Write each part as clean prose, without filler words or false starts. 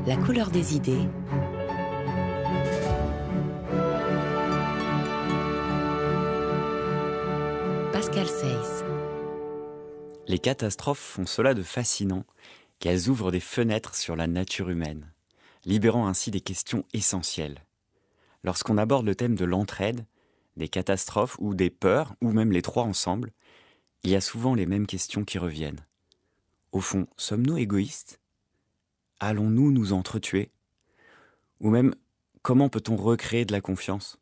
La couleur des idées. Pascal Seyss. Les catastrophes font cela de fascinant, qu'elles ouvrent des fenêtres sur la nature humaine, libérant ainsi des questions essentielles. Lorsqu'on aborde le thème de l'entraide, des catastrophes ou des peurs, ou même les trois ensemble, il y a souvent les mêmes questions qui reviennent. Au fond, sommes-nous égoïstes ? Allons-nous nous entretuer ? Ou même, comment peut-on recréer de la confiance ?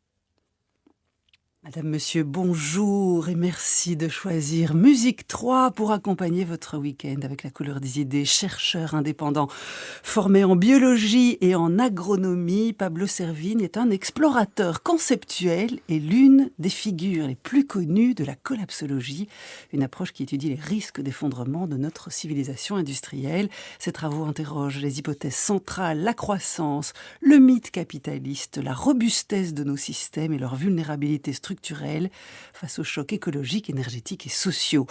Madame, Monsieur, bonjour et merci de choisir Musique 3 pour accompagner votre week-end avec la couleur des idées. Chercheur indépendant, formé en biologie et en agronomie, Pablo Servigne est un explorateur conceptuel et l'une des figures les plus connues de la collapsologie, une approche qui étudie les risques d'effondrement de notre civilisation industrielle. Ses travaux interrogent les hypothèses centrales, la croissance, le mythe capitaliste, la robustesse de nos systèmes et leur vulnérabilité structurelle face aux chocs écologiques, énergétiques et sociaux.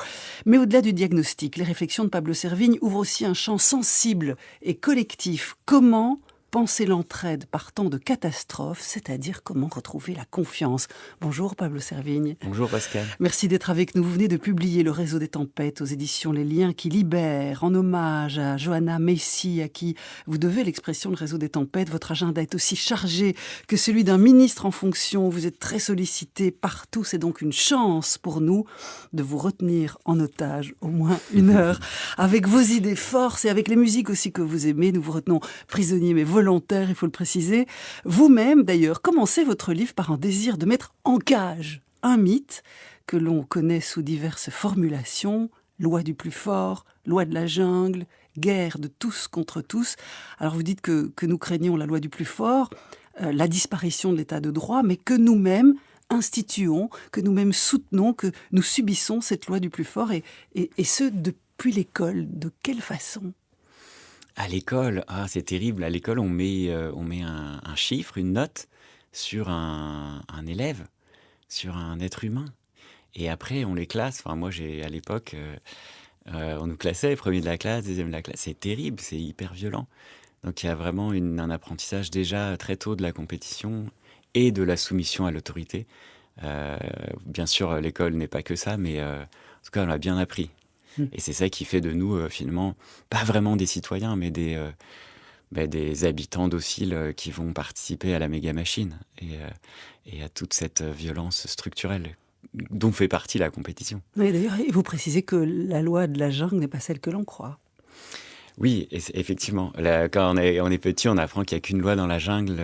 Mais au-delà du diagnostic, les réflexions de Pablo Servigne ouvrent aussi un champ sensible et collectif. Comment penser l'entraide partant de catastrophes, c'est-à-dire comment retrouver la confiance. Bonjour Pablo Servigne. Bonjour Pascal. Merci d'être avec nous. Vous venez de publier Le Réseau des Tempêtes aux éditions Les Liens qui libèrent, en hommage à Johanna Macy, à qui vous devez l'expression Le Réseau des Tempêtes. Votre agenda est aussi chargé que celui d'un ministre en fonction. Vous êtes très sollicité partout. C'est donc une chance pour nous de vous retenir en otage au moins une heure. Avec vos idées forces et avec les musiques aussi que vous aimez, nous vous retenons prisonniers mais volontaire, il faut le préciser. Vous-même, d'ailleurs, commencez votre livre par un désir de mettre en cage un mythe que l'on connaît sous diverses formulations, loi du plus fort, loi de la jungle, guerre de tous contre tous. Alors vous dites que nous craignons la loi du plus fort, la disparition de l'état de droit, mais que nous-mêmes instituons, que nous-mêmes soutenons, que nous subissons cette loi du plus fort, et ce, depuis l'école. De quelle façon ? À l'école, c'est terrible. À l'école, on met un chiffre, une note sur un élève, sur un être humain. Et après, on les classe. Enfin, moi, à l'époque, on nous classait, premier de la classe, deuxième de la classe. C'est terrible, c'est hyper violent. Donc, il y a vraiment un apprentissage déjà très tôt de la compétition et de la soumission à l'autorité. Bien sûr, l'école n'est pas que ça, mais en tout cas, on l'a bien appris. Et c'est ça qui fait de nous, finalement, pas vraiment des citoyens, mais des habitants dociles qui vont participer à la méga-machine et à toute cette violence structurelle dont fait partie la compétition. Oui, d'ailleurs, vous précisez que la loi de la jungle n'est pas celle que l'on croit. Oui, effectivement. Quand on est petit, on apprend qu'il n'y a qu'une loi dans la jungle,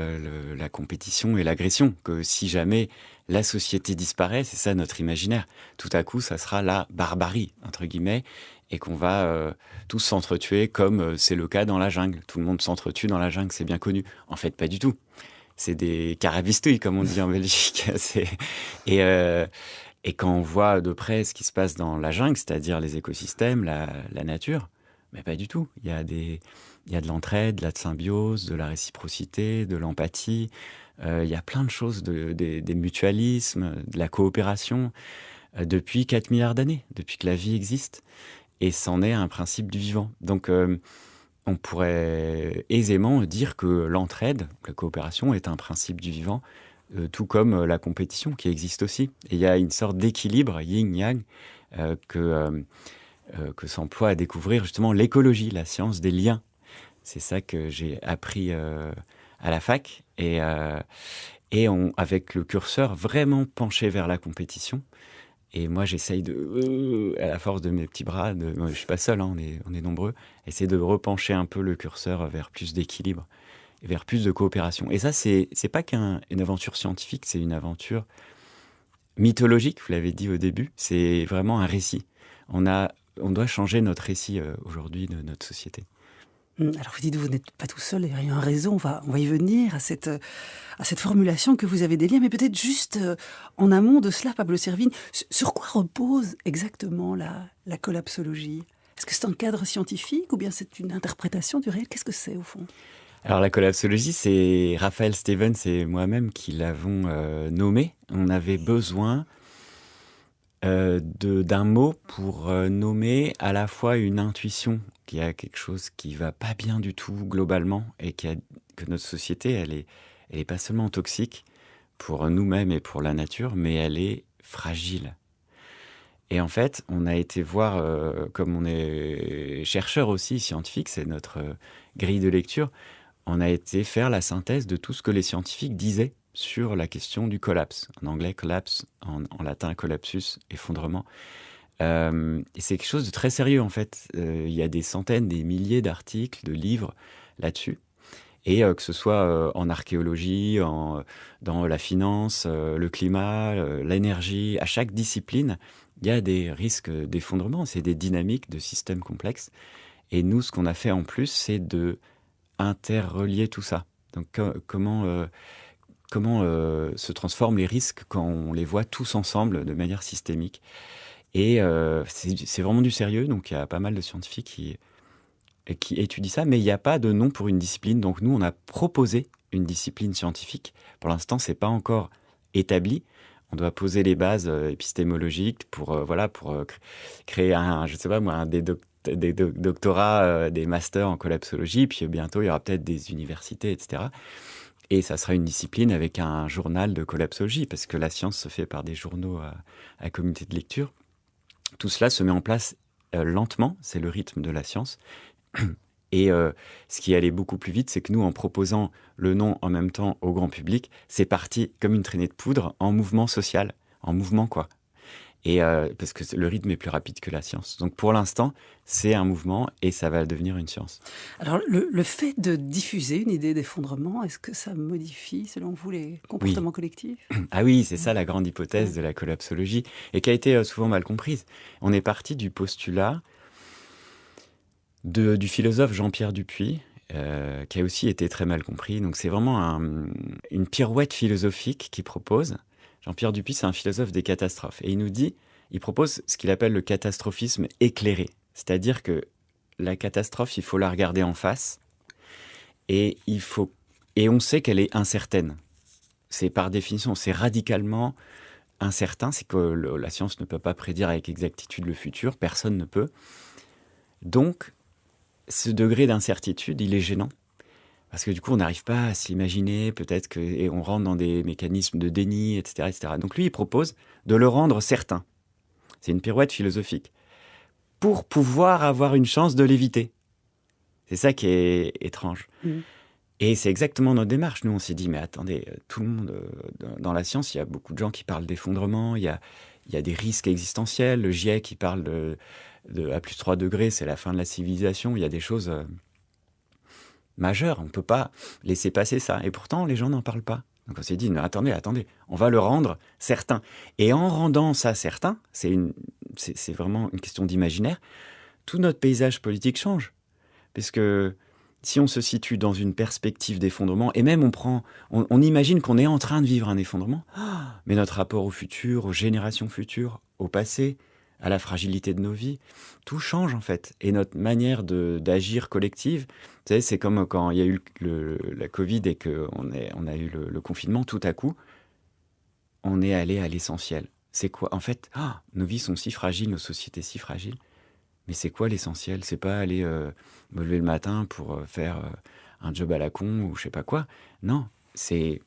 la compétition et l'agression. Que si jamais la société disparaît, c'est ça notre imaginaire. Tout à coup, ça sera la barbarie, entre guillemets, et qu'on va tous s'entretuer comme c'est le cas dans la jungle. Tout le monde s'entretue dans la jungle, c'est bien connu. En fait, pas du tout. C'est des carabistouilles, comme on dit en Belgique. Et quand on voit de près ce qui se passe dans la jungle, c'est-à-dire les écosystèmes, la nature, mais pas du tout. Il y a de l'entraide, de la symbiose, de la réciprocité, de l'empathie. Il y a plein de choses, des mutualismes, de la coopération, depuis 4 milliards d'années, depuis que la vie existe. Et c'en est un principe du vivant. Donc, on pourrait aisément dire que l'entraide, la coopération, est un principe du vivant, tout comme la compétition qui existe aussi. Et il y a une sorte d'équilibre yin-yang que s'emploie à découvrir justement l'écologie, la science des liens. C'est ça que j'ai appris à la fac et avec le curseur vraiment penché vers la compétition. Et moi, j'essaye à la force de mes petits bras, je suis pas seul, on est nombreux, essayer de repencher un peu le curseur vers plus d'équilibre, et vers plus de coopération. Et ça, c'est pas qu'une aventure scientifique, c'est une aventure mythologique, vous l'avez dit au début, c'est vraiment un récit. On doit changer notre récit aujourd'hui de notre société. Alors vous dites, vous n'êtes pas tout seul, il y a un réseau, on va y venir à cette formulation que vous avez des liens, mais peut-être juste en amont de cela, Pablo Servigne, sur quoi repose exactement la collapsologie ? Est-ce que c'est un cadre scientifique ou bien c'est une interprétation du réel ? Qu'est-ce que c'est au fond ? Alors la collapsologie, c'est Raphaël Stevens et moi-même qui l'avons nommé. On avait besoin d'un mot pour nommer à la fois une intuition qu'il y a quelque chose qui va pas bien du tout globalement et que notre société, elle est pas seulement toxique pour nous-mêmes et pour la nature, mais elle est fragile. Et en fait, on a été voir, comme on est chercheur aussi, scientifique, c'est notre grille de lecture, on a été faire la synthèse de tout ce que les scientifiques disaient sur la question du collapse. En anglais, collapse, en latin, collapsus, effondrement. Et c'est quelque chose de très sérieux, en fait. Il y a des centaines, des milliers d'articles, de livres là-dessus. Et que ce soit en archéologie, dans la finance, le climat, l'énergie, à chaque discipline, il y a des risques d'effondrement. C'est des dynamiques de systèmes complexes. Et nous, ce qu'on a fait en plus, c'est de interrelier tout ça. Donc, comment se transforment les risques quand on les voit tous ensemble de manière systémique. Et c'est vraiment du sérieux. Donc, il y a pas mal de scientifiques qui étudient ça, mais il n'y a pas de nom pour une discipline. Donc, nous, on a proposé une discipline scientifique. Pour l'instant, ce n'est pas encore établi. On doit poser les bases épistémologiques pour créer je sais pas moi, des doctorats, des masters en collapsologie. Puis bientôt, il y aura peut-être des universités, etc. Et ça sera une discipline avec un journal de collapsologie, parce que la science se fait par des journaux à communauté de lecture. Tout cela se met en place lentement, c'est le rythme de la science. Et ce qui allait beaucoup plus vite, c'est que nous, en proposant le nom en même temps au grand public, c'est parti comme une traînée de poudre en mouvement social, en mouvement quoi. Et parce que le rythme est plus rapide que la science. Donc pour l'instant, c'est un mouvement et ça va devenir une science. Alors le fait de diffuser une idée d'effondrement, est-ce que ça modifie, selon vous, les comportements collectifs ? Ah oui, c'est ça la grande hypothèse de la collapsologie et qui a été souvent mal comprise. On est parti du postulat du philosophe Jean-Pierre Dupuy, qui a aussi été très mal compris. Donc c'est vraiment une pirouette philosophique qu'il propose. Jean-Pierre Dupuy, c'est un philosophe des catastrophes. Et il propose ce qu'il appelle le catastrophisme éclairé. C'est-à-dire que la catastrophe, il faut la regarder en face. Et on sait qu'elle est incertaine. C'est par définition, c'est radicalement incertain. C'est que la science ne peut pas prédire avec exactitude le futur. Personne ne peut. Donc, ce degré d'incertitude, il est gênant. Parce que du coup, on n'arrive pas à s'imaginer, peut-être et on rentre dans des mécanismes de déni, etc., etc. Donc lui, il propose de le rendre certain. C'est une pirouette philosophique. Pour pouvoir avoir une chance de l'éviter. C'est ça qui est étrange. Et c'est exactement notre démarche. Nous, on s'est dit, mais attendez, tout le monde, dans la science, il y a beaucoup de gens qui parlent d'effondrement, il y a des risques existentiels. Le GIEC, qui parle à plus 3 degrés, c'est la fin de la civilisation. Il y a des choses majeures. On ne peut pas laisser passer ça. Et pourtant, les gens n'en parlent pas. Donc on s'est dit, non, attendez, on va le rendre certain. Et en rendant ça certain, c'est vraiment une question d'imaginaire, tout notre paysage politique change. Parce que si on se situe dans une perspective d'effondrement, et même on imagine qu'on est en train de vivre un effondrement, mais notre rapport au futur, aux générations futures, au passé, à la fragilité de nos vies, tout change en fait. Et notre manière d'agir collective, vous savez, c'est comme quand il y a eu la Covid et qu'on a eu le confinement, tout à coup, on est allé à l'essentiel. C'est quoi ? En fait, nos vies sont si fragiles, nos sociétés si fragiles. Mais c'est quoi l'essentiel ? C'est pas aller me lever le matin pour faire un job à la con ou je sais pas quoi. Non, c'est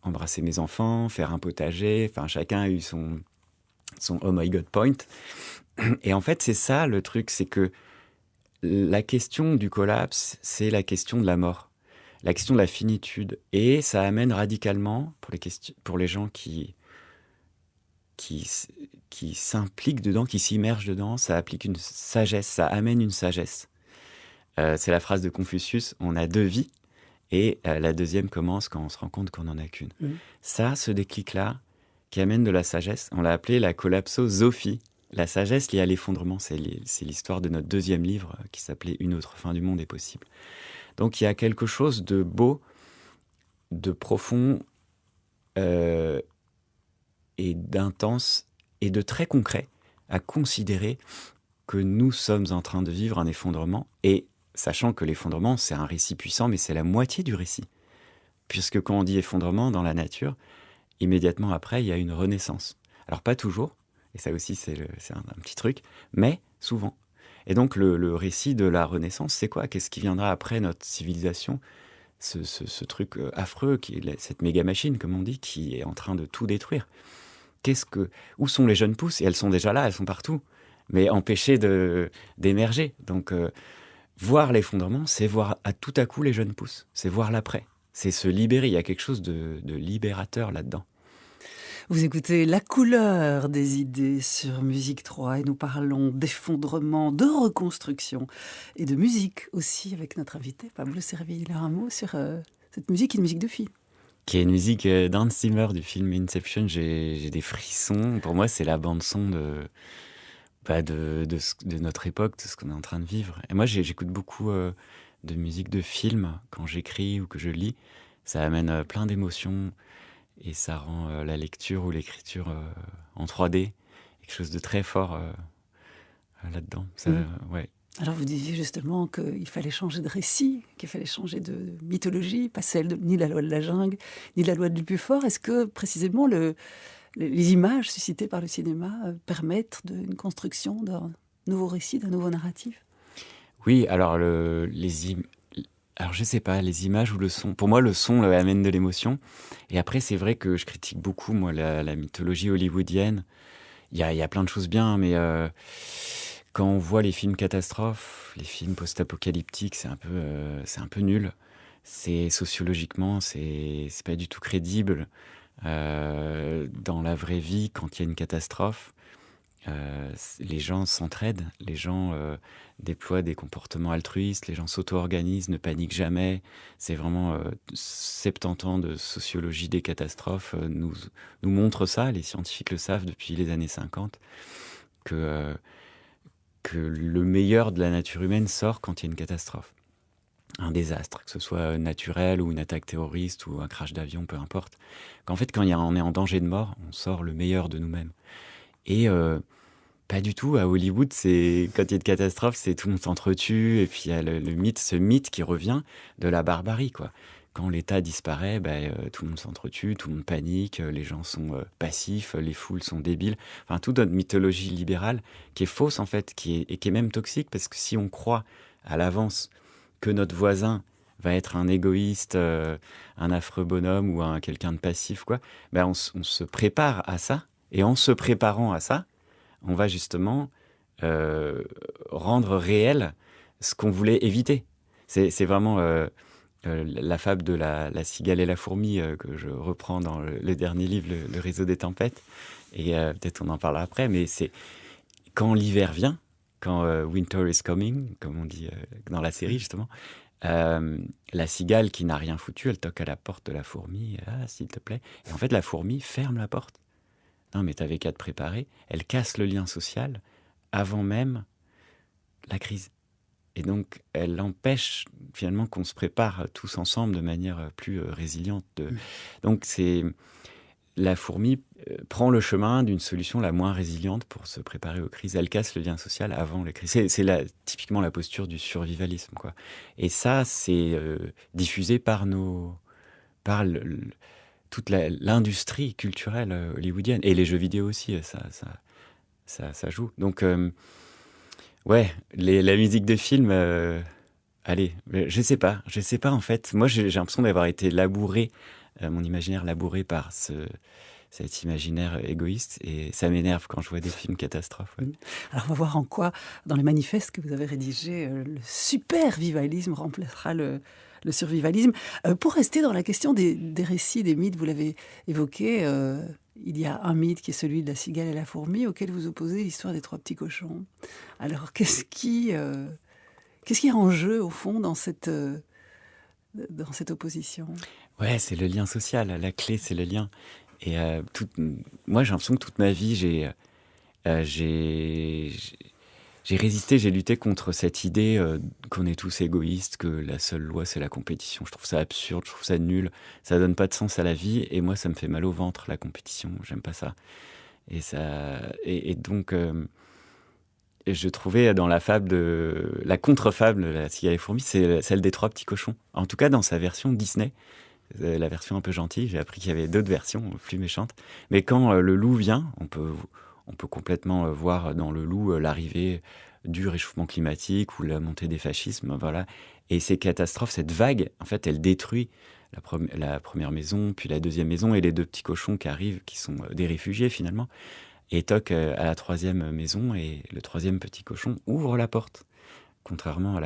embrasser mes enfants, faire un potager. Enfin, chacun a eu son oh my god point. Et en fait, c'est ça le truc, c'est que la question du collapse, c'est la question de la mort, la question de la finitude. Et ça amène radicalement, pour les gens qui s'impliquent dedans, qui s'immergent dedans, ça applique une sagesse, ça amène une sagesse. C'est la phrase de Confucius, on a 2 vies, et la deuxième commence quand on se rend compte qu'on n'en a qu'une. Ça, ce déclic-là, qui amène de la sagesse, on l'a appelé la collapsosophie. La sagesse liée à l'effondrement, c'est l'histoire de notre 2e livre qui s'appelait « Une autre fin du monde est possible ». Donc il y a quelque chose de beau, de profond, et d'intense et de très concret à considérer que nous sommes en train de vivre un effondrement, et sachant que l'effondrement, c'est un récit puissant, mais c'est la moitié du récit. Puisque quand on dit effondrement dans la nature, immédiatement après, il y a une renaissance. Alors pas toujours, et ça aussi c'est un petit truc, mais souvent. Et donc le récit de la Renaissance, c'est quoi? Qu'est-ce qui viendra après notre civilisation? Ce truc affreux, qui est cette méga machine, comme on dit, qui est en train de tout détruire. Où sont les jeunes pousses? Et elles sont déjà là, elles sont partout. Mais empêchées d'émerger. Donc, voir l'effondrement, c'est voir tout à coup les jeunes pousses. C'est voir l'après. C'est se libérer. Il y a quelque chose de libérateur là-dedans. Vous écoutez La couleur des idées sur Musique 3 et nous parlons d'effondrement, de reconstruction et de musique aussi avec notre invité Pablo Serville. Un mot sur cette musique, une musique de film. Qui est une musique d'Hans Zimmer du film Inception. J'ai des frissons. Pour moi, c'est la bande-son de notre époque, de ce qu'on est en train de vivre. Et moi, j'écoute beaucoup de musique de film quand j'écris ou que je lis. Ça amène plein d'émotions. Et ça rend la lecture ou l'écriture en 3D quelque chose de très fort là-dedans. Ouais. Alors vous disiez justement qu'il fallait changer de récit, qu'il fallait changer de mythologie, pas celle de ni la loi de la jungle, ni la loi du plus fort. Est-ce que précisément les images suscitées par le cinéma permettent une construction d'un nouveau récit, d'un nouveau narratif? Oui, alors alors je sais pas, les images ou le son. Pour moi, le son amène de l'émotion. Et après, c'est vrai que je critique beaucoup, moi, la mythologie hollywoodienne. Il y a plein de choses bien, mais quand on voit les films catastrophes, les films post-apocalyptiques, c'est un peu nul. Sociologiquement, c'est pas du tout crédible. Dans la vraie vie, quand il y a une catastrophe, les gens s'entraident, les gens déploient des comportements altruistes, les gens s'auto-organisent, ne paniquent jamais. C'est vraiment 70 ans de sociologie des catastrophes nous montrent ça, les scientifiques le savent depuis les années 50, que le meilleur de la nature humaine sort quand il y a une catastrophe. Un désastre, que ce soit naturel ou une attaque terroriste ou un crash d'avion, peu importe. Quand on est en danger de mort, on sort le meilleur de nous-mêmes. Et pas du tout. À Hollywood, quand il y a une catastrophe, c'est tout le monde s'entretue. Et puis il y a ce mythe qui revient de la barbarie, quoi. Quand l'État disparaît, tout le monde s'entretue, tout le monde panique, les gens sont passifs, les foules sont débiles. Enfin, toute notre mythologie libérale qui est fausse, en fait, et qui est même toxique, parce que si on croit à l'avance que notre voisin va être un égoïste, un affreux bonhomme ou quelqu'un de passif, quoi, on se prépare à ça. Et en se préparant à ça, on va justement rendre réel ce qu'on voulait éviter. C'est vraiment la fable de la cigale et la fourmi que je reprends dans le dernier livre, le réseau des tempêtes. Et peut-être on en parlera après, mais c'est quand l'hiver vient, quand winter is coming, comme on dit dans la série justement, la cigale qui n'a rien foutu, elle toque à la porte de la fourmi, s'il te plaît. Et en fait, la fourmi ferme la porte. Non, mais t'avais qu'à te préparer. Elle casse le lien social avant même la crise. Et donc, elle empêche finalement qu'on se prépare tous ensemble de manière plus résiliente. Donc, la fourmi prend le chemin d'une solution la moins résiliente pour se préparer aux crises. Elle casse le lien social avant les crises. C'est typiquement la posture du survivalisme, quoi. Et ça, c'est diffusé par toute l'industrie culturelle hollywoodienne. Et les jeux vidéo aussi, ça joue. Donc, ouais, la musique de film, allez, je sais pas en fait. Moi, j'ai l'impression d'avoir été labouré, mon imaginaire labouré par cet imaginaire égoïste, et ça m'énerve quand je vois des films catastrophes. Ouais. Alors on va voir en quoi, dans les manifestes que vous avez rédigés, le super-vivalisme remplacera le survivalisme. Pour rester dans la question des récits, des mythes, vous l'avez évoqué, il y a un mythe qui est celui de la cigale et la fourmi, auquel vous opposez l'histoire des trois petits cochons. Alors qu'est-ce qui est en jeu, au fond, dans cette opposition? Ouais, c'est le lien social. La clé, c'est le lien. Et moi, j'ai l'impression que toute ma vie, j'ai résisté, j'ai lutté contre cette idée qu'on est tous égoïstes, que la seule loi, c'est la compétition. Je trouve ça absurde, je trouve ça nul. Ça donne pas de sens à la vie. Et moi, ça me fait mal au ventre, la compétition. J'aime pas ça. Et donc, je trouvais dans la contre-fable de la cigale et la fourmi, c'est celle des trois petits cochons. En tout cas, dans sa version Disney. La version un peu gentille, j'ai appris qu'il y avait d'autres versions plus méchantes. Mais quand le loup vient, on peut complètement voir dans le loup l'arrivée du réchauffement climatique ou la montée des fascismes, voilà. Et ces catastrophes, cette vague, en fait, elle détruit la première maison, puis la deuxième maison, et les 2 petits cochons qui arrivent, qui sont des réfugiés finalement, et toquent à la troisième maison, et le troisième petit cochon ouvre la porte, contrairement à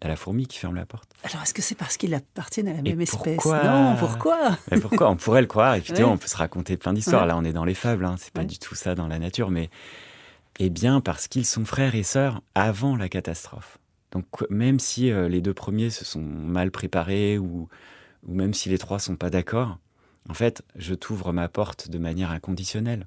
la fourmi qui ferme la porte. Alors, est-ce que c'est parce qu'ils appartiennent à la Et même espèce? pourquoi? Non, pourquoi? Mais pourquoi? On pourrait le croire, effectivement, Ouais. on peut se raconter plein d'histoires. Ouais. Là, on est dans les fables, hein, c'est pas Ouais. du tout ça dans la nature, mais eh bien parce qu'ils sont frères et sœurs avant la catastrophe. Donc même si les 2 premiers se sont mal préparés, ou même si les 3 sont pas d'accord, en fait, je t'ouvre ma porte de manière inconditionnelle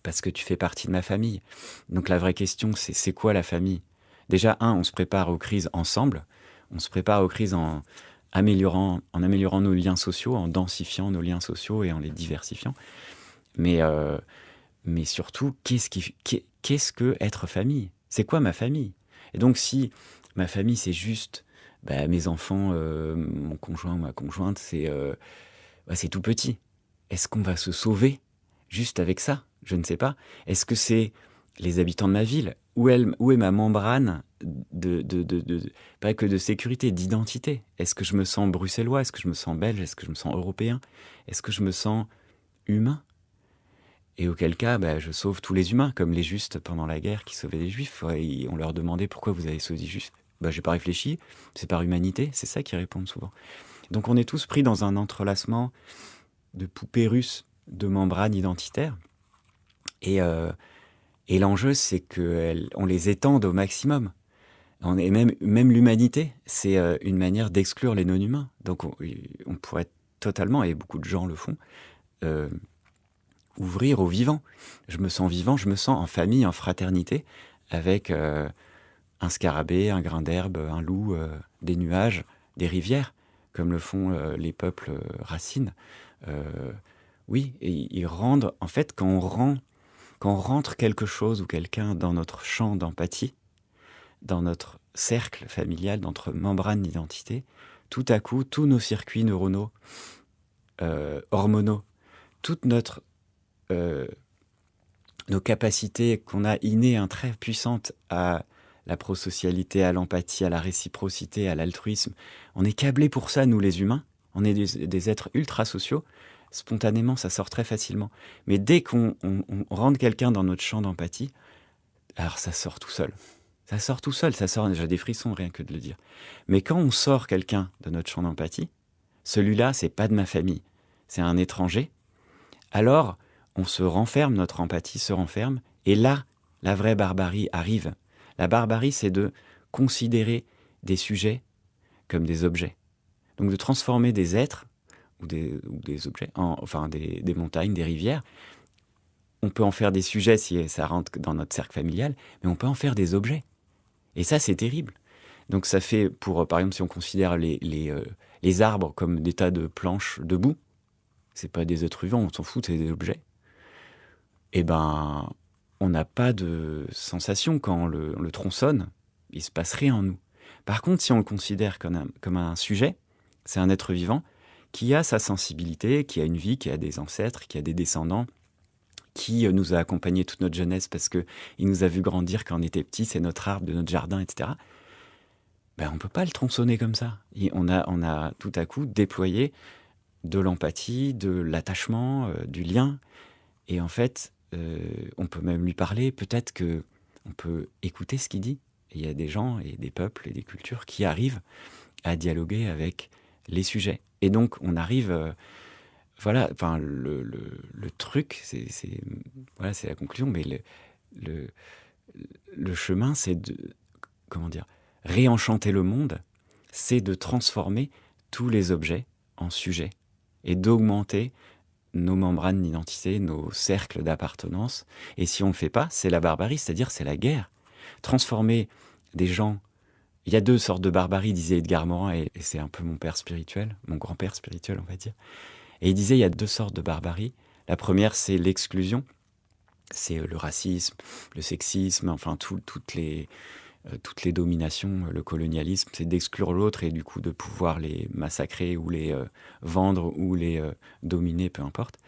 parce que tu fais partie de ma famille. Donc la vraie question, c'est quoi la famille? Déjà, on se prépare aux crises ensemble. On se prépare aux crises en améliorant nos liens sociaux, en densifiant nos liens sociaux et en les diversifiant. Mais surtout, qu'est-ce que être famille? C'est quoi ma famille? Et donc, si ma famille, c'est juste mes enfants, mon conjoint ou ma conjointe, c'est tout petit. Est-ce qu'on va se sauver juste avec ça? Je ne sais pas. Est-ce que c'est les habitants de ma ville? Où est ma membrane pas que de sécurité, d'identité? Est-ce que je me sens bruxellois? Est-ce que je me sens belge? Est-ce que je me sens européen? Est-ce que je me sens humain? Et auquel cas, je sauve tous les humains, comme les Justes pendant la guerre qui sauvaient les Juifs. Et on leur demandait pourquoi vous avez sauvé les Juifs. J'ai pas réfléchi, c'est par humanité, c'est ça qu'ils répondent souvent. Donc on est tous pris dans un entrelacement de poupées russes, de membranes identitaires. Et l'enjeu, c'est qu'on les étende au maximum. Même l'humanité, c'est une manière d'exclure les non-humains. Donc on pourrait totalement, et beaucoup de gens le font, ouvrir au vivant. Je me sens vivant, je me sens en famille, en fraternité, avec un scarabée, un grain d'herbe, un loup, des nuages, des rivières, comme le font les peuples racines. Oui, et ils rendent, en fait, quand on rentre quelque chose ou quelqu'un dans notre champ d'empathie, dans notre cercle familial, dans notre membrane d'identité, tout à coup, tous nos circuits neuronaux, hormonaux, toute nos capacités qu'on a innées, très puissantes à la prosocialité, à l'empathie, à la réciprocité, à l'altruisme. On est câblés pour ça, nous les humains. On est des êtres ultra sociaux. Spontanément, ça sort très facilement. Mais dès qu'on rentre quelqu'un dans notre champ d'empathie, alors ça sort tout seul. Ça sort tout seul, ça sort, j'ai des frissons rien que de le dire. Mais quand on sort quelqu'un de notre champ d'empathie, celui-là, c'est pas de ma famille, c'est un étranger. Alors, on se renferme, notre empathie se renferme, et là, la vraie barbarie arrive. La barbarie, c'est de considérer des sujets comme des objets. Donc de transformer des êtres, ou des objets, des montagnes, des rivières. On peut en faire des sujets si ça rentre dans notre cercle familial, mais on peut en faire des objets. Et ça, c'est terrible. Donc ça fait, par exemple, si on considère les arbres comme des tas de planches de boue, c'est pas des êtres vivants, on s'en fout, c'est des objets. Eh ben, on n'a pas de sensation quand on le tronçonne, il se passe rien en nous. Par contre, si on le considère comme un sujet, c'est un être vivant qui a sa sensibilité, qui a une vie, qui a des ancêtres, qui a des descendants, qui nous a accompagnés toute notre jeunesse parce qu'il nous a vu grandir quand on était petit, c'est notre arbre de notre jardin, etc. On ne peut pas le tronçonner comme ça. Et on a tout à coup déployé de l'empathie, de l'attachement, du lien. Et en fait, on peut même lui parler, peut-être qu'on peut écouter ce qu'il dit. Et il y a des gens et des peuples et des cultures qui arrivent à dialoguer avec les sujets. Et donc, on arrive... le truc, c'est la conclusion, mais le chemin, c'est de, réenchanter le monde, c'est de transformer tous les objets en sujets et d'augmenter nos membranes d'identité, nos cercles d'appartenance. Et si on ne le fait pas, c'est la barbarie, c'est-à-dire c'est la guerre. Transformer des gens... Il y a 2 sortes de barbarie, disait Edgar Morin, et c'est un peu mon père spirituel, mon grand-père spirituel, on va dire. Et il disait, il y a 2 sortes de barbarie. La première, c'est l'exclusion. C'est le racisme, le sexisme, enfin toutes les dominations, le colonialisme. C'est d'exclure l'autre et du coup de pouvoir les massacrer ou les vendre ou les dominer, peu importe.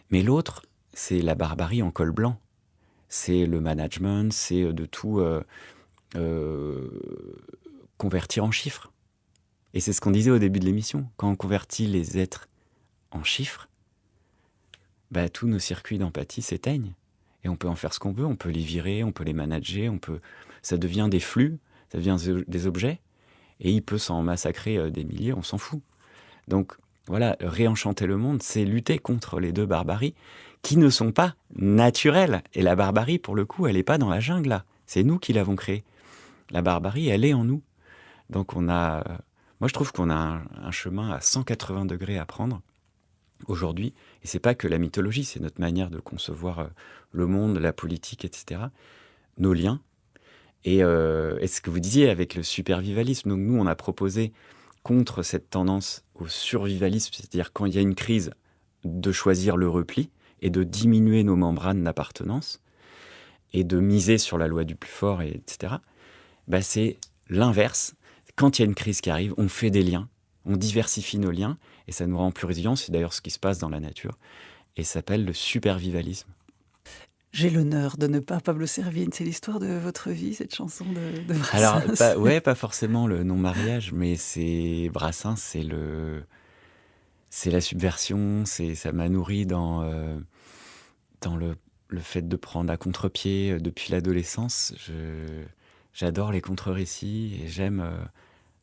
Mais l'autre, c'est la barbarie en col blanc. c'est le management, c'est de tout euh, convertir en chiffres. Et c'est ce qu'on disait au début de l'émission. Quand on convertit les êtres en chiffres, bah, tous nos circuits d'empathie s'éteignent. Et on peut en faire ce qu'on veut, on peut les virer, on peut les manager, ça devient des flux, ça devient des objets, et il peut s'en massacrer des milliers, on s'en fout. Donc voilà, réenchanter le monde, c'est lutter contre les deux barbaries qui ne sont pas naturelles. Et la barbarie, pour le coup, elle n'est pas dans la jungle, là. C'est nous qui l'avons créée. La barbarie, elle est en nous. Donc moi je trouve qu'on a un chemin à 180 degrés à prendre aujourd'hui. Et c'est pas que la mythologie, c'est notre manière de concevoir le monde, la politique, etc. Nos liens. Et ce que vous disiez avec le supervivalisme, donc nous on a proposé contre cette tendance au survivalisme, c'est-à-dire quand il y a une crise, de choisir le repli et de diminuer nos membranes d'appartenance et de miser sur la loi du plus fort, etc. Bah, c'est l'inverse. Quand il y a une crise qui arrive, on fait des liens, on diversifie nos liens et ça nous rend plus résilients. C'est d'ailleurs ce qui se passe dans la nature et ça s'appelle le supervivalisme. J'ai l'honneur de ne pas Pablo Servigne. C'est l'histoire de votre vie, cette chanson de Brassens. Alors, pas forcément le non-mariage, mais Brassens, c'est la subversion, ça m'a nourri dans le fait de prendre à contre-pied depuis l'adolescence. J'adore les contre-récits et j'aime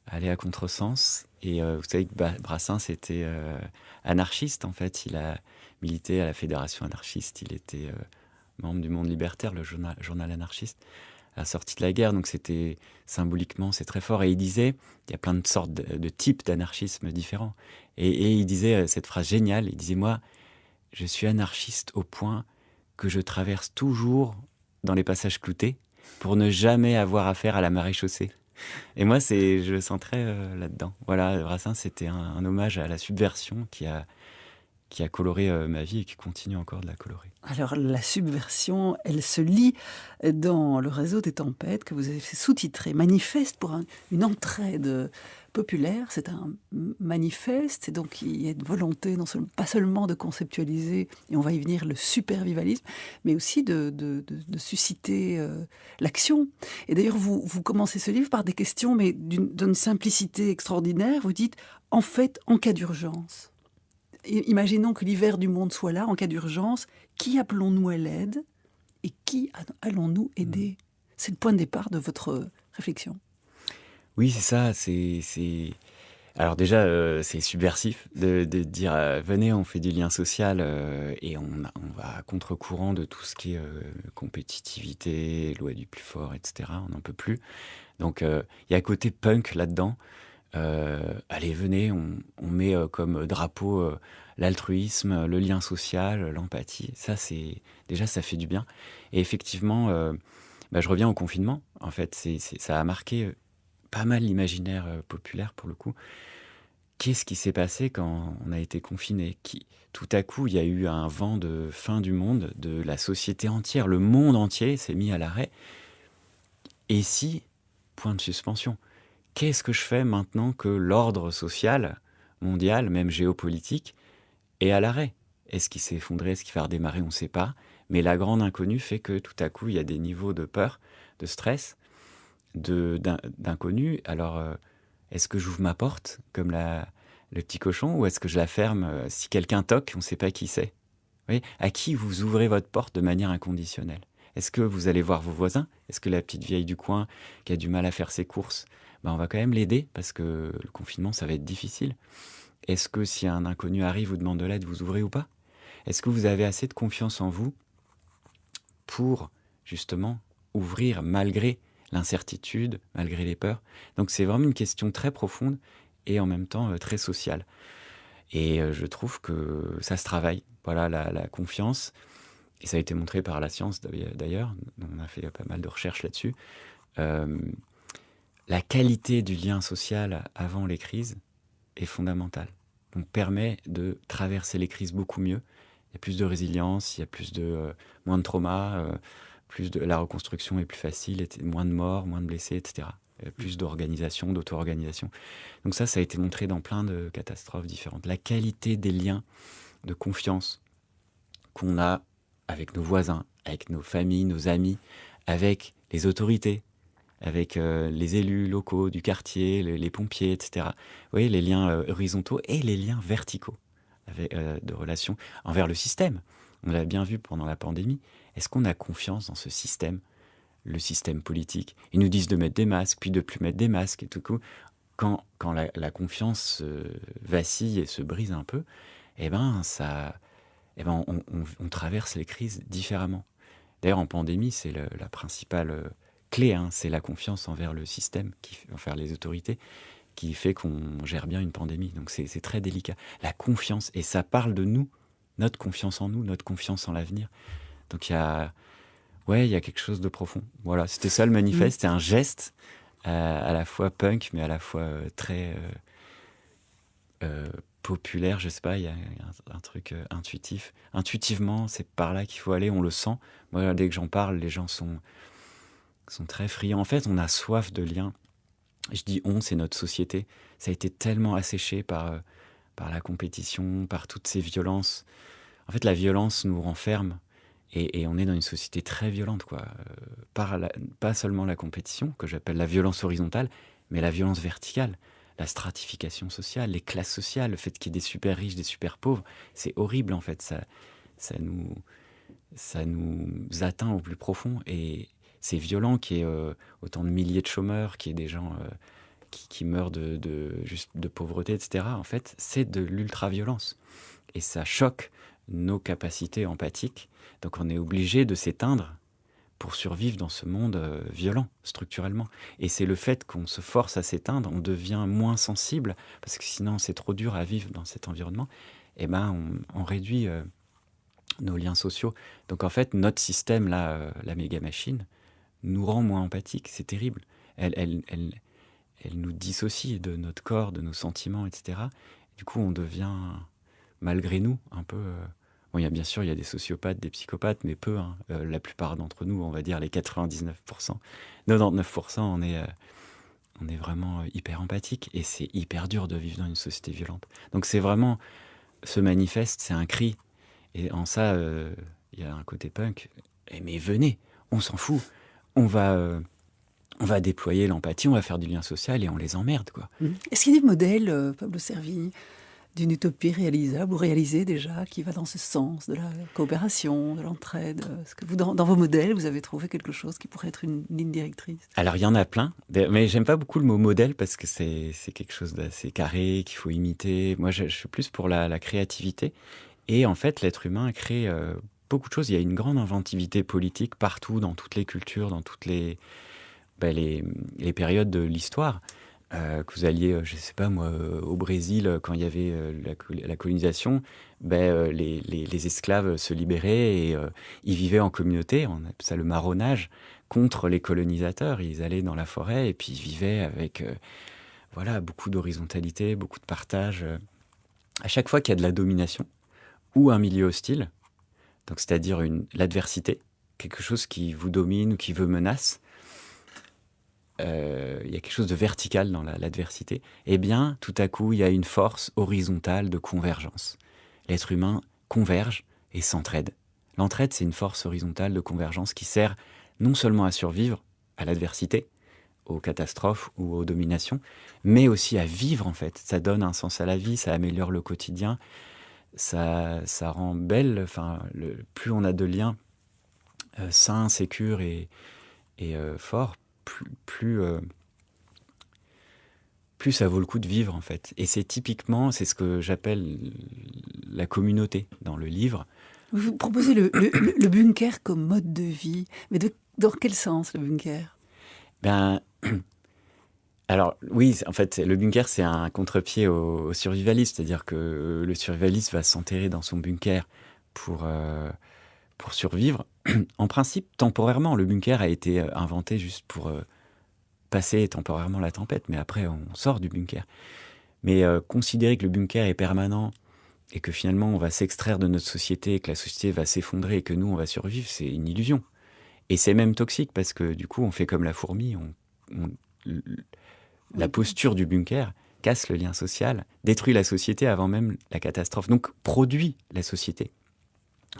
aller à contresens. Et vous savez que Brassens était anarchiste, en fait. Il a milité à la Fédération anarchiste. Il était membre du Monde libertaire, le journal anarchiste, à la sortie de la guerre. Donc c'était symboliquement, c'est très fort. Et il disait, il y a plein de sortes de types d'anarchisme différents. Et il disait cette phrase géniale, il disait, moi, je suis anarchiste au point que je traverse toujours dans les passages cloutés pour ne jamais avoir affaire à la maréchaussée. Et moi, je le sens très là-dedans. Voilà, Brassens, c'était un hommage à la subversion qui a coloré ma vie et qui continue encore de la colorer. Alors, la subversion, elle se lit dans le réseau des tempêtes que vous avez fait sous-titrer Manifeste pour une entraide populaire. C'est un manifeste, et donc il y a une volonté pas seulement de conceptualiser, et on va y venir, le supervivalisme, mais aussi de susciter l'action. Et d'ailleurs, vous commencez ce livre par des questions, mais d'une simplicité extraordinaire. Vous dites, en fait, en cas d'urgence. Imaginons que l'hiver du monde soit là, en cas d'urgence. Qui appelons-nous à l'aide et qui allons-nous aider ? C'est le point de départ de votre réflexion. Oui, c'est ça. Alors déjà, c'est subversif de dire venez, on fait du lien social et on va à contre-courant de tout ce qui est compétitivité, loi du plus fort, etc. On n'en peut plus. Donc il y a un côté punk là-dedans. Allez, venez, on met comme drapeau l'altruisme, le lien social, l'empathie. Ça, ça fait du bien. Et effectivement, je reviens au confinement. En fait, ça a marqué pas mal l'imaginaire populaire, pour le coup. Qu'est-ce qui s'est passé quand on a été confiné ? Tout à coup, il y a eu un vent de fin du monde, de la société entière. Le monde entier s'est mis à l'arrêt. Et si, point de suspension, qu'est-ce que je fais maintenant que l'ordre social, mondial, même géopolitique, est à l'arrêt ? Est-ce qu'il s'est effondré ? Est-ce qu'il va redémarrer ? On ne sait pas. Mais la grande inconnue fait que tout à coup, il y a des niveaux de peur, de stress, d'inconnu. Alors, est-ce que j'ouvre ma porte comme le petit cochon ou est-ce que je la ferme si quelqu'un toque, on ne sait pas qui c'est ? Vous voyez, à qui vous ouvrez votre porte de manière inconditionnelle ? Est-ce que vous allez voir vos voisins ? Est-ce que la petite vieille du coin qui a du mal à faire ses courses, on va quand même l'aider parce que le confinement, ça va être difficile. Est-ce que si un inconnu arrive, vous demande de l'aide, vous ouvrez ou pas ? Est-ce que vous avez assez de confiance en vous pour justement ouvrir malgré l'incertitude, malgré les peurs ? Donc c'est vraiment une question très profonde et en même temps très sociale. Et je trouve que ça se travaille. Voilà, la confiance, et ça a été montré par la science d'ailleurs, on a fait pas mal de recherches là-dessus. La qualité du lien social avant les crises est fondamentale. Donc permet de traverser les crises beaucoup mieux. Il y a plus de résilience, il y a moins de trauma, la reconstruction est plus facile, moins de morts, moins de blessés, etc. Il y a plus d'organisation, d'auto-organisation. Donc ça a été montré dans plein de catastrophes différentes. La qualité des liens de confiance qu'on a avec nos voisins, avec nos familles, nos amis, avec les autorités, avec les élus locaux du quartier, les pompiers, etc. Vous voyez, les liens horizontaux et les liens verticaux de relations envers le système. On l'a bien vu pendant la pandémie. Est-ce qu'on a confiance dans ce système, le système politique? Ils nous disent de mettre des masques, puis de plus mettre des masques. Et tout coup, quand la confiance vacille et se brise un peu, eh ben, on traverse les crises différemment. D'ailleurs, en pandémie, c'est la principale clé, hein, c'est la confiance envers le système, envers les autorités, qui fait qu'on gère bien une pandémie. Donc c'est très délicat. La confiance, et ça parle de nous, notre confiance en nous, notre confiance en l'avenir. Donc il y a quelque chose de profond. Voilà, c'était ça le manifeste, c'était un geste à la fois punk, mais à la fois très populaire, je sais pas, il y a un truc intuitif. Intuitivement, c'est par là qu'il faut aller, on le sent. Moi, dès que j'en parle, les gens sont très friands. En fait, on a soif de liens. Je dis on, c'est notre société. Ça a été tellement asséché par la compétition, par toutes ces violences. En fait, la violence nous renferme et on est dans une société très violente, quoi. Pas seulement la compétition, que j'appelle la violence horizontale, mais la violence verticale, la stratification sociale, les classes sociales, le fait qu'il y ait des super riches, des super pauvres. C'est horrible, en fait. Ça nous atteint au plus profond et c'est violent qu'il y ait autant de milliers de chômeurs, qu'il y ait des gens qui meurent juste de pauvreté, etc. En fait, c'est de l'ultra-violence. Et ça choque nos capacités empathiques. Donc on est obligé de s'éteindre pour survivre dans ce monde violent, structurellement. Et c'est le fait qu'on se force à s'éteindre, on devient moins sensible, parce que sinon c'est trop dur à vivre dans cet environnement, et ben on réduit nos liens sociaux. Donc en fait, notre système, là, la méga-machine, nous rend moins empathiques. C'est terrible. Elle nous dissocie de notre corps, de nos sentiments, etc. Du coup, on devient, malgré nous, un peu... Bon, bien sûr, il y a des sociopathes, des psychopathes, mais peu. Hein. La plupart d'entre nous, on va dire les 99%, 99%, on est vraiment hyper empathique. Et c'est hyper dur de vivre dans une société violente. Donc c'est vraiment... Ce manifeste, c'est un cri. Et en ça, il y a un côté punk. Mais venez, on s'en fout. On va déployer l'empathie, on va faire du lien social et on les emmerde, quoi. Est-ce qu'il y a des modèles, Pablo Servigne, d'une utopie réalisable ou réalisée déjà, qui va dans ce sens, de la coopération, de l'entraide? Est-ce que vous, dans vos modèles, vous avez trouvé quelque chose qui pourrait être une ligne directrice? Alors, il y en a plein, mais j'aime pas beaucoup le mot modèle parce que c'est quelque chose d'assez carré, qu'il faut imiter. Moi, je suis plus pour la créativité. Et en fait, l'être humain crée beaucoup de choses. Il y a une grande inventivité politique partout, dans toutes les cultures, dans toutes les périodes de l'histoire. Que vous alliez, je ne sais pas moi, au Brésil, quand il y avait la colonisation, les esclaves se libéraient et ils vivaient en communauté, on appelle ça le marronnage, contre les colonisateurs. Ils allaient dans la forêt et puis ils vivaient avec beaucoup d'horizontalité, beaucoup de partage. À chaque fois qu'il y a de la domination ou un milieu hostile, donc c'est-à-dire l'adversité, quelque chose qui vous domine ou qui vous menace, il y a quelque chose de vertical dans l'adversité, eh bien, tout à coup, il y a une force horizontale de convergence. L'être humain converge et s'entraide. L'entraide, c'est une force horizontale de convergence qui sert non seulement à survivre à l'adversité, aux catastrophes ou aux dominations, mais aussi à vivre, en fait. Ça donne un sens à la vie, ça améliore le quotidien, ça rend belle. Enfin, plus on a de liens sains, sécures et forts, plus ça vaut le coup de vivre, en fait. Et c'est ce que j'appelle la communauté dans le livre. Vous proposez le bunker comme mode de vie, mais dans quel sens le bunker? Alors oui, en fait, le bunker, c'est un contre-pied au survivaliste, c'est-à-dire que le survivaliste va s'enterrer dans son bunker pour survivre. En principe, temporairement, le bunker a été inventé juste pour passer temporairement la tempête, mais après, on sort du bunker. Mais considérer que le bunker est permanent et que finalement, on va s'extraire de notre société, que la société va s'effondrer et que nous, on va survivre, c'est une illusion. Et c'est même toxique parce que du coup, on fait comme la fourmi, la posture du bunker casse le lien social, détruit la société avant même la catastrophe, donc produit la société.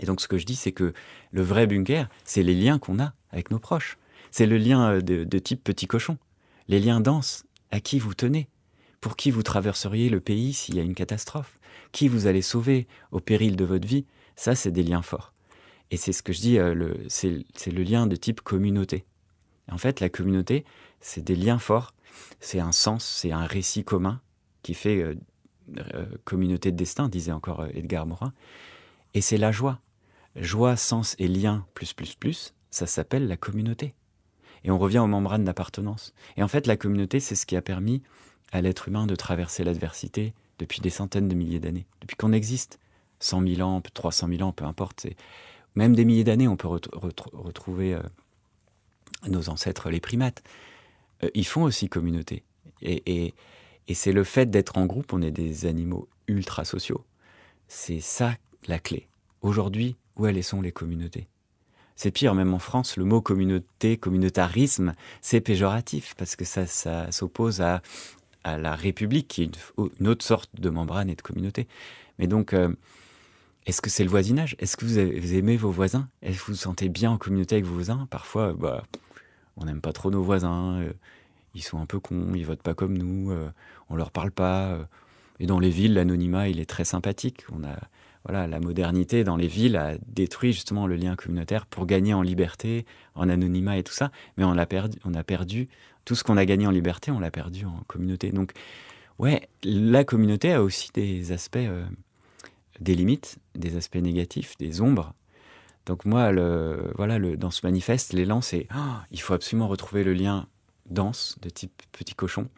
Et donc ce que je dis, c'est que le vrai bunker, c'est les liens qu'on a avec nos proches. C'est le lien de type petit cochon. Les liens denses, à qui vous tenez, pour qui vous traverseriez le pays s'il y a une catastrophe, qui vous allez sauver au péril de votre vie, ça c'est des liens forts. Et c'est ce que je dis, c'est le lien de type communauté. En fait, la communauté, c'est des liens forts, c'est un sens, c'est un récit commun qui fait communauté de destin, disait encore Edgar Morin. Et c'est la joie. Joie, sens et lien, plus, ça s'appelle la communauté. Et on revient aux membranes d'appartenance. Et en fait, la communauté, c'est ce qui a permis à l'être humain de traverser l'adversité depuis des centaines de milliers d'années. Depuis qu'on existe, 100 000 ans, 300 000 ans, peu importe. Même des milliers d'années, on peut retrouver nos ancêtres, les primates. Ils font aussi communauté. Et c'est le fait d'être en groupe, on est des animaux ultra sociaux. C'est ça la clé. Aujourd'hui, où sont les communautés ? C'est pire, même en France, le mot communauté, communautarisme, c'est péjoratif, parce que ça s'oppose à la République, qui est une autre sorte de membrane et de communauté. Mais donc, est-ce que c'est le voisinage ? Est-ce que vous aimez vos voisins ? Est-ce que vous vous sentez bien en communauté avec vos voisins ? Parfois, on n'aime pas trop nos voisins, ils sont un peu cons, ils votent pas comme nous, on leur parle pas. Et dans les villes, l'anonymat, il est très sympathique. La modernité dans les villes a détruit justement le lien communautaire pour gagner en liberté, en anonymat et tout ça. Mais on a perdu tout ce qu'on a gagné en liberté, on l'a perdu en communauté. Donc, ouais, la communauté a aussi des aspects, des limites, des aspects négatifs, des ombres. Donc moi, dans ce manifeste, l'élan, c'est il faut absolument retrouver le lien dense de type petit cochon.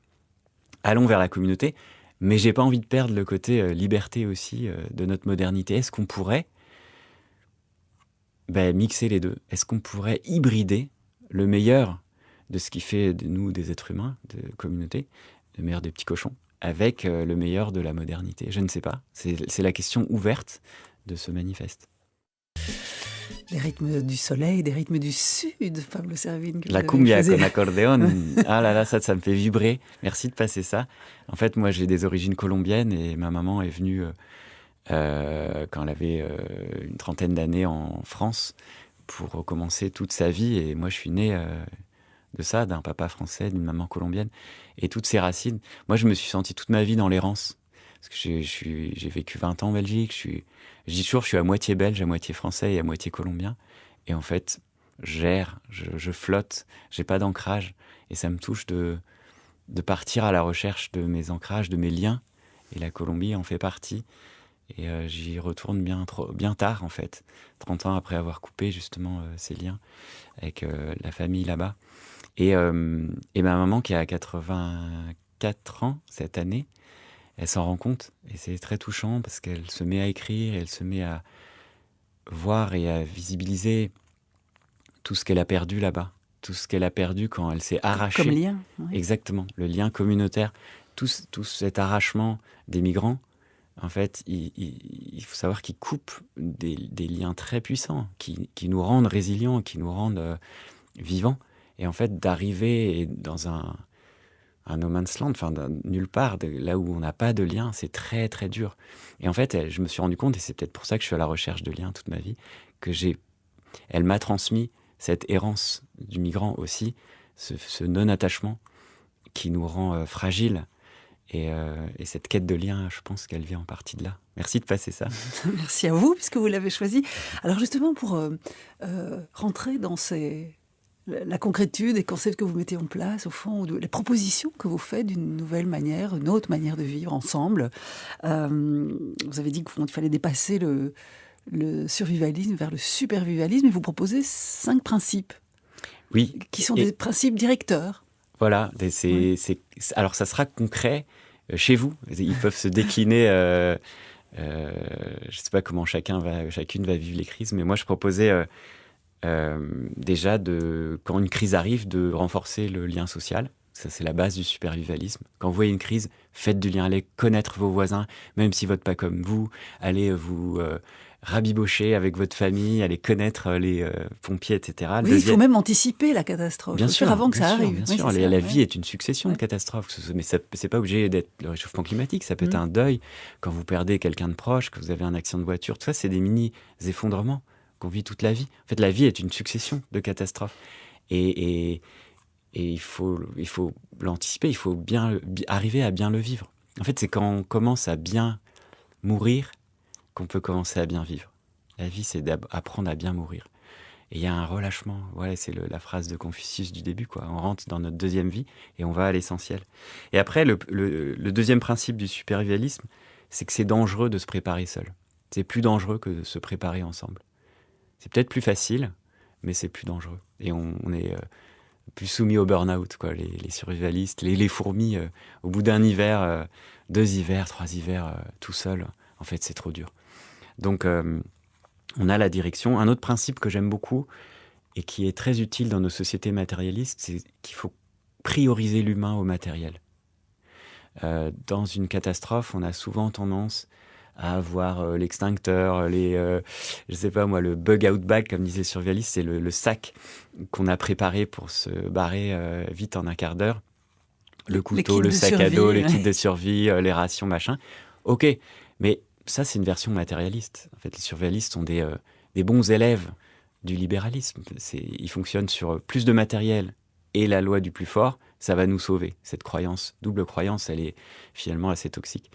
Allons vers la communauté. Mais j'ai pas envie de perdre le côté liberté aussi de notre modernité. Est-ce qu'on pourrait mixer les deux ? Est-ce qu'on pourrait hybrider le meilleur de ce qui fait de nous des êtres humains, de communauté, le meilleur des petits cochons, avec le meilleur de la modernité ? Je ne sais pas. C'est la question ouverte de ce manifeste. Des rythmes du soleil, des rythmes du sud, Pablo Servigne. La cumbia con accordéon, ah là là, ça me fait vibrer. Merci de passer ça. En fait, moi, j'ai des origines colombiennes et ma maman est venue quand elle avait une trentaine d'années en France pour recommencer toute sa vie. Et moi, je suis né de ça, d'un papa français, d'une maman colombienne. Et toutes ces racines, moi, je me suis senti toute ma vie dans l'errance. Parce que j'ai vécu 20 ans en Belgique, je dis toujours, je suis à moitié belge, à moitié français et à moitié colombien. Et en fait, je flotte, j'ai pas d'ancrage. Et ça me touche de partir à la recherche de mes ancrages, de mes liens. Et la Colombie en fait partie. Et j'y retourne bien tard, en fait. 30 ans après avoir coupé, justement, ces liens avec la famille là-bas. Et ma maman, qui a 84 ans cette année, elle s'en rend compte, et c'est très touchant parce qu'elle se met à écrire, elle se met à voir et à visibiliser tout ce qu'elle a perdu là-bas, tout ce qu'elle a perdu quand elle s'est arrachée. Comme lien. Oui. Exactement, le lien communautaire, tout cet arrachement des migrants, en fait, il faut savoir qu'ils coupent des liens très puissants, qui nous rendent résilients, qui nous rendent vivants. Et en fait, d'arriver dans un no man's land, nulle part, là où on n'a pas de lien, c'est très très dur. Et en fait, je me suis rendu compte, et c'est peut-être pour ça que je suis à la recherche de liens toute ma vie, elle m'a transmis cette errance du migrant aussi, ce non-attachement qui nous rend fragiles. Et cette quête de lien, je pense qu'elle vient en partie de là. Merci de passer ça. Merci à vous, puisque vous l'avez choisi. Alors justement, pour rentrer dans la concrétude des concepts que vous mettez en place, au fond, les propositions que vous faites d'une nouvelle manière, une autre manière de vivre ensemble. Vous avez dit qu'il fallait dépasser le survivalisme vers le supervivalisme, et vous proposez 5 principes. Oui. Qui sont des principes directeurs. Voilà. Alors, ça sera concret chez vous. Ils peuvent se décliner. Je ne sais pas comment chacune va vivre les crises, mais moi, je proposais déjà, quand une crise arrive, de renforcer le lien social. Ça, c'est la base du supervivalisme. Quand vous voyez une crise, faites du lien. Allez connaître vos voisins, même s'ils ne votent pas comme vous. Allez vous rabibocher avec votre famille, aller connaître les pompiers, etc. Oui, il faut même anticiper la catastrophe. Bien sûr, avant que ça arrive. Bien Oui, sûr, c'est la ça, vie est une succession de catastrophes. Mais c'est pas obligé d'être le réchauffement climatique. Ça peut être un deuil, quand vous perdez quelqu'un de proche, que vous avez un accident de voiture. Tout ça, c'est des mini-effondrements qu'on vit toute la vie. En fait, la vie est une succession de catastrophes. Et il faut l'anticiper, il faut bien arriver à bien le vivre. En fait, c'est quand on commence à bien mourir qu'on peut commencer à bien vivre. La vie, c'est d'apprendre à bien mourir. Et il y a un relâchement. Ouais, c'est la phrase de Confucius du début, quoi. On rentre dans notre deuxième vie et on va à l'essentiel. Et après, le deuxième principe du supervivalisme, c'est que c'est dangereux de se préparer seul. C'est plus dangereux que de se préparer ensemble. C'est peut-être plus facile, mais c'est plus dangereux. Et on est plus soumis au burn-out, quoi. Les survivalistes, les fourmis, au bout d'un hiver, 2 hivers, 3 hivers, tout seul, en fait, c'est trop dur. Donc, on a la direction. Un autre principe que j'aime beaucoup et qui est très utile dans nos sociétés matérialistes, c'est qu'il faut prioriser l'humain au matériel. Dans une catastrophe, on a souvent tendance à avoir l'extincteur, je sais pas moi, le bug-out bag, comme disaient les survivalistes, c'est le sac qu'on a préparé pour se barrer vite en un quart d'heure. Le couteau, le sac à dos, le kit de survie, les rations, machin. Ok, mais ça, c'est une version matérialiste. En fait, les survivalistes sont des bons élèves du libéralisme. Ils fonctionnent sur plus de matériel et la loi du plus fort, ça va nous sauver. Cette croyance, double croyance, elle est finalement assez toxique.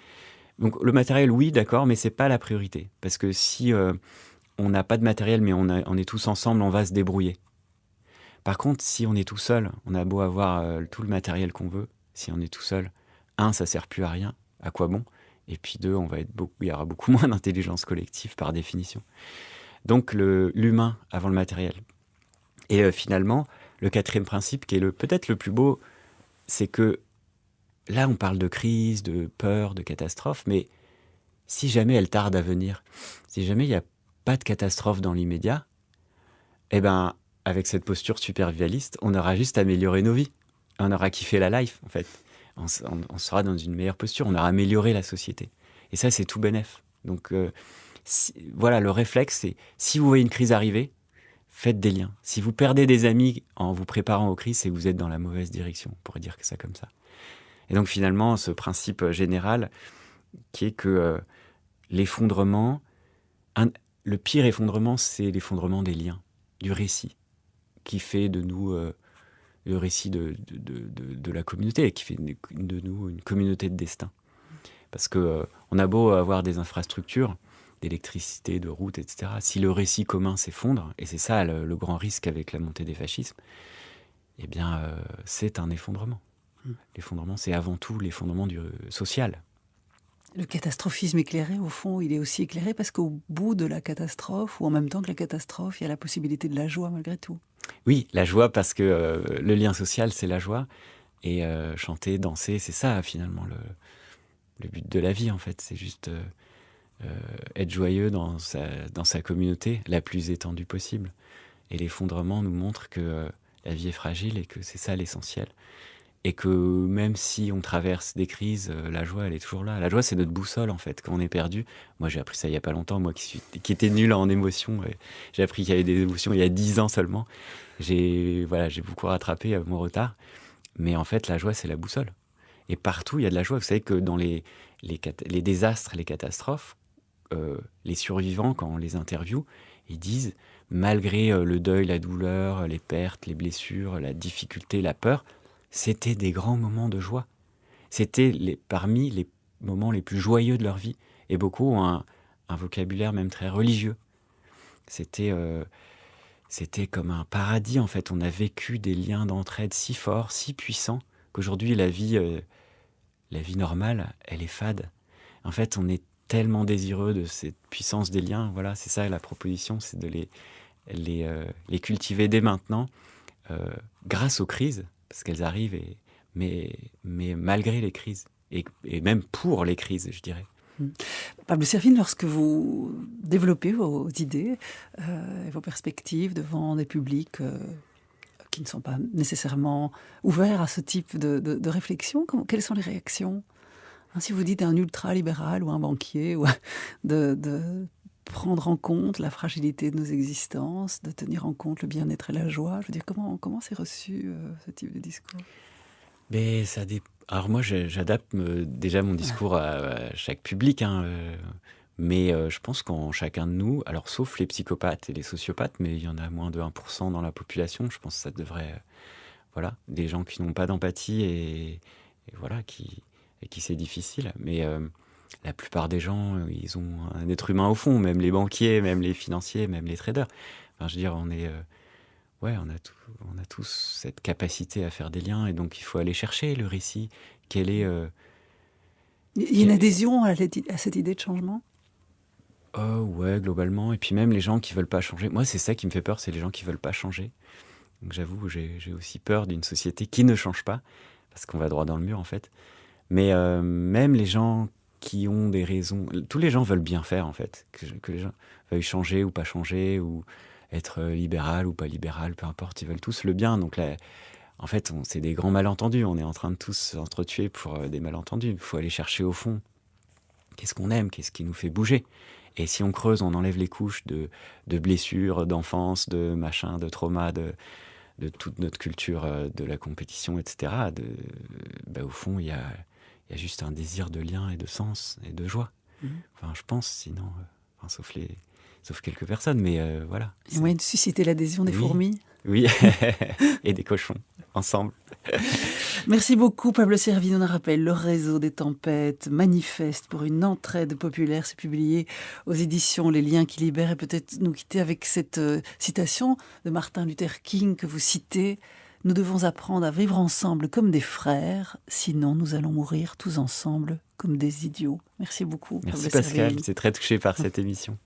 Donc le matériel, oui, d'accord, mais c'est pas la priorité. Parce que si on n'a pas de matériel, mais on est tous ensemble, on va se débrouiller. Par contre, si on est tout seul, on a beau avoir tout le matériel qu'on veut, si on est tout seul, 1, ça sert plus à rien, à quoi bon ? Et puis 2, il y aura beaucoup moins d'intelligence collective par définition. Donc l'humain avant le matériel. Et finalement, le 4e principe, qui est peut-être le plus beau, c'est que là, on parle de crise, de peur, de catastrophe, mais si jamais elle tarde à venir, si jamais il n'y a pas de catastrophe dans l'immédiat, eh ben, avec cette posture supervivaliste, on aura juste amélioré nos vies. On aura kiffé la life, en fait. On sera dans une meilleure posture, on aura amélioré la société. Et ça, c'est tout bénef. Donc, voilà, le réflexe, c'est si vous voyez une crise arriver, faites des liens. Si vous perdez des amis en vous préparant aux crises, c'est que vous êtes dans la mauvaise direction. On pourrait dire que ça comme ça. Et donc, finalement, ce principe général qui est que l'effondrement, le pire effondrement, c'est l'effondrement des liens, du récit, qui fait de nous le récit de la communauté, qui fait de nous une communauté de destin. Parce que on a beau avoir des infrastructures, d'électricité, de routes, etc. Si le récit commun s'effondre, et c'est ça le grand risque avec la montée des fascismes, eh bien, c'est un effondrement. L'effondrement, c'est avant tout l'effondrement social. Le catastrophisme éclairé, au fond, il est aussi éclairé parce qu'au bout de la catastrophe, ou en même temps que la catastrophe, il y a la possibilité de la joie malgré tout. Oui, la joie, parce que le lien social, c'est la joie. Et chanter, danser, c'est ça, finalement, le but de la vie, en fait. C'est juste être joyeux dans sa communauté, la plus étendue possible. Et l'effondrement nous montre que la vie est fragile et que c'est ça l'essentiel. Et que même si on traverse des crises, la joie, elle est toujours là. La joie, c'est notre boussole, en fait, quand on est perdu. Moi, j'ai appris ça il n'y a pas longtemps, moi qui étais nul en émotions. J'ai appris qu'il y avait des émotions il y a 10 ans seulement. J'ai beaucoup rattrapé mon retard. Mais en fait, la joie, c'est la boussole. Et partout, il y a de la joie. Vous savez que dans les désastres, les catastrophes, les survivants, quand on les interviewe, ils disent, malgré le deuil, la douleur, les pertes, les blessures, la difficulté, la peur, c'était des grands moments de joie. C'était parmi les moments les plus joyeux de leur vie. Et beaucoup ont un vocabulaire même très religieux. C'était comme un paradis, en fait. On a vécu des liens d'entraide si forts, si puissants, qu'aujourd'hui, la vie normale, elle est fade. En fait, on est tellement désireux de cette puissance des liens. Voilà, c'est ça la proposition, c'est de les cultiver dès maintenant, grâce aux crises, parce qu'elles arrivent, mais malgré les crises, et même pour les crises, je dirais. Pablo Servine, lorsque vous développez vos idées et vos perspectives devant des publics qui ne sont pas nécessairement ouverts à ce type de réflexion, quelles sont les réactions ? Si vous dites un ultra-libéral ou un banquier, ou de prendre en compte la fragilité de nos existences, de tenir en compte le bien-être et la joie. Je veux dire, comment c'est reçu, ce type de discours? Mais alors moi, j'adapte déjà mon discours à chaque public, hein, mais je pense qu'en chacun de nous, alors sauf les psychopathes et les sociopathes, mais il y en a moins de 1% dans la population, je pense que ça devrait, voilà, des gens qui n'ont pas d'empathie et voilà, et qui c'est difficile. Mais la plupart des gens, ils ont un être humain au fond, même les banquiers, même les financiers, même les traders. Enfin, je veux dire, ouais, on a tous cette capacité à faire des liens et donc il faut aller chercher le récit. Quel est, Il y a une quel- adhésion à cette idée de changement? Oh ouais, globalement. Et puis même les gens qui veulent pas changer. Moi, c'est ça qui me fait peur, c'est les gens qui veulent pas changer. Donc j'avoue, j'ai aussi peur d'une société qui ne change pas, parce qu'on va droit dans le mur en fait. Mais même les gens qui ont des raisons, tous les gens veulent bien faire en fait, que les gens veuillent changer ou pas changer, ou être libéral ou pas libéral, peu importe, ils veulent tous le bien. Donc là, en fait, c'est des grands malentendus, on est en train de tous s'entretuer pour des malentendus. Il faut aller chercher au fond, qu'est-ce qu'on aime, qu'est-ce qui nous fait bouger. Et si on creuse, on enlève les couches de blessures, d'enfance, de machin, de trauma, de toute notre culture de la compétition, etc. Au fond, il y a juste un désir de lien et de sens et de joie. Mhm. Enfin, je pense, sinon, enfin, sauf quelques personnes, mais voilà. Il y a moyen de susciter l'adhésion des Oui, fourmis? oui, et des cochons, ensemble. Merci beaucoup, Pablo Servigne. On rappelle le réseau des tempêtes manifeste pour une entraide populaire. C'est publié aux éditions Les Liens qui libèrent. Et peut-être nous quitter avec cette citation de Martin Luther King que vous citez. Nous devons apprendre à vivre ensemble comme des frères, sinon nous allons mourir tous ensemble comme des idiots. Merci beaucoup, Merci Pablo Pascal, Servigne. c'est très touché par cette émission.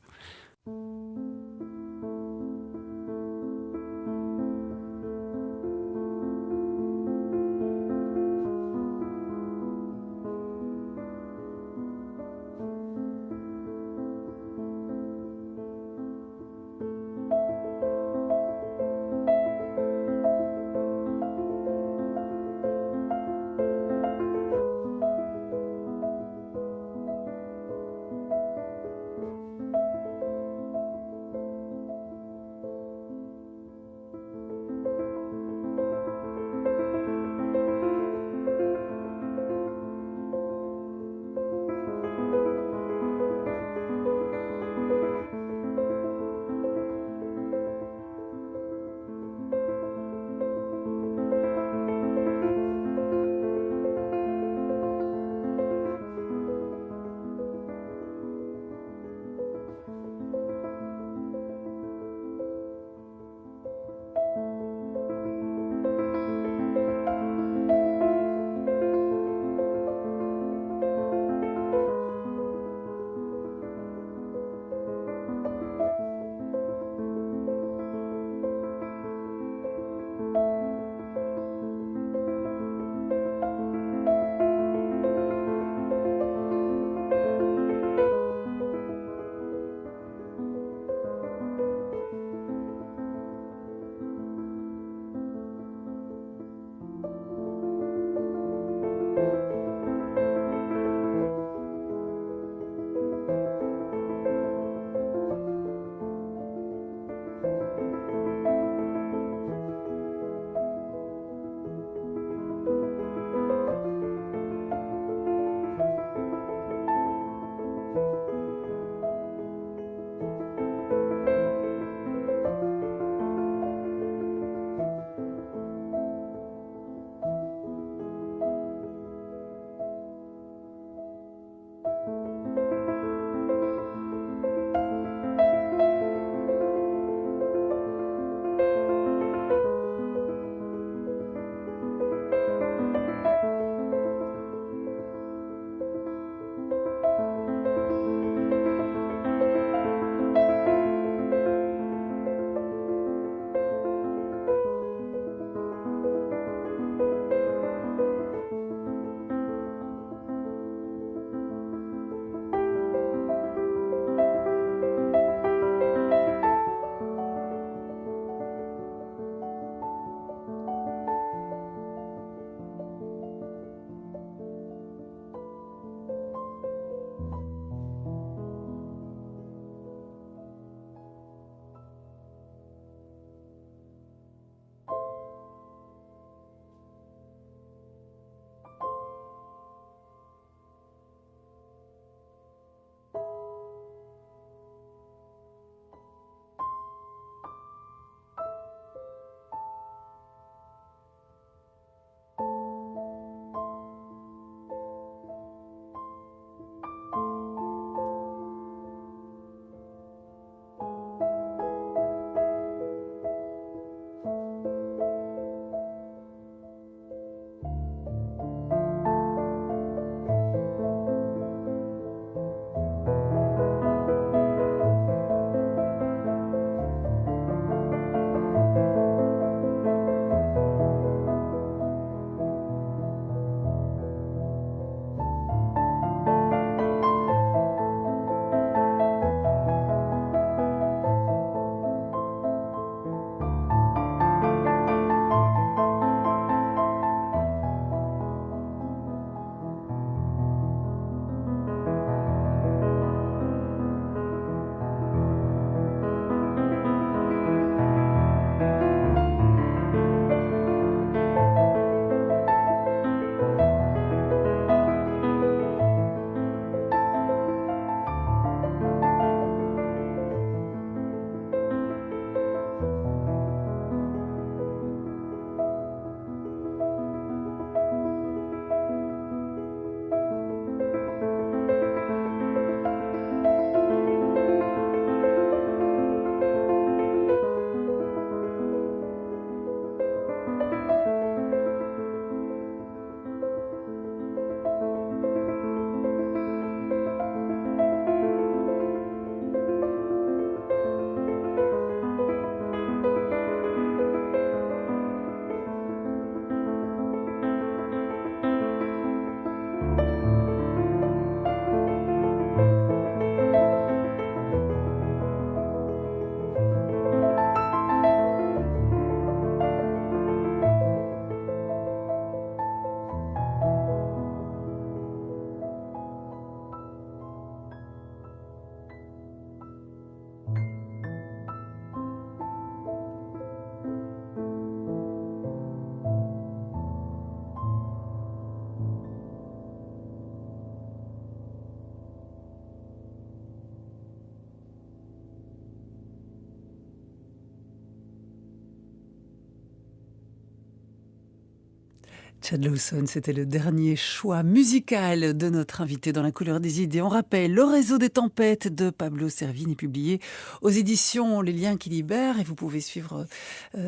Chad Lawson, c'était le dernier choix musical de notre invité dans La couleur des idées. On rappelle, Le réseau des tempêtes de Pablo Servigne est publié aux éditions Les liens qui libèrent et vous pouvez suivre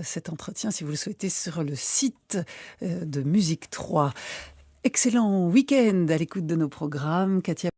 cet entretien si vous le souhaitez sur le site de Musique 3. Excellent week-end à l'écoute de nos programmes. Katia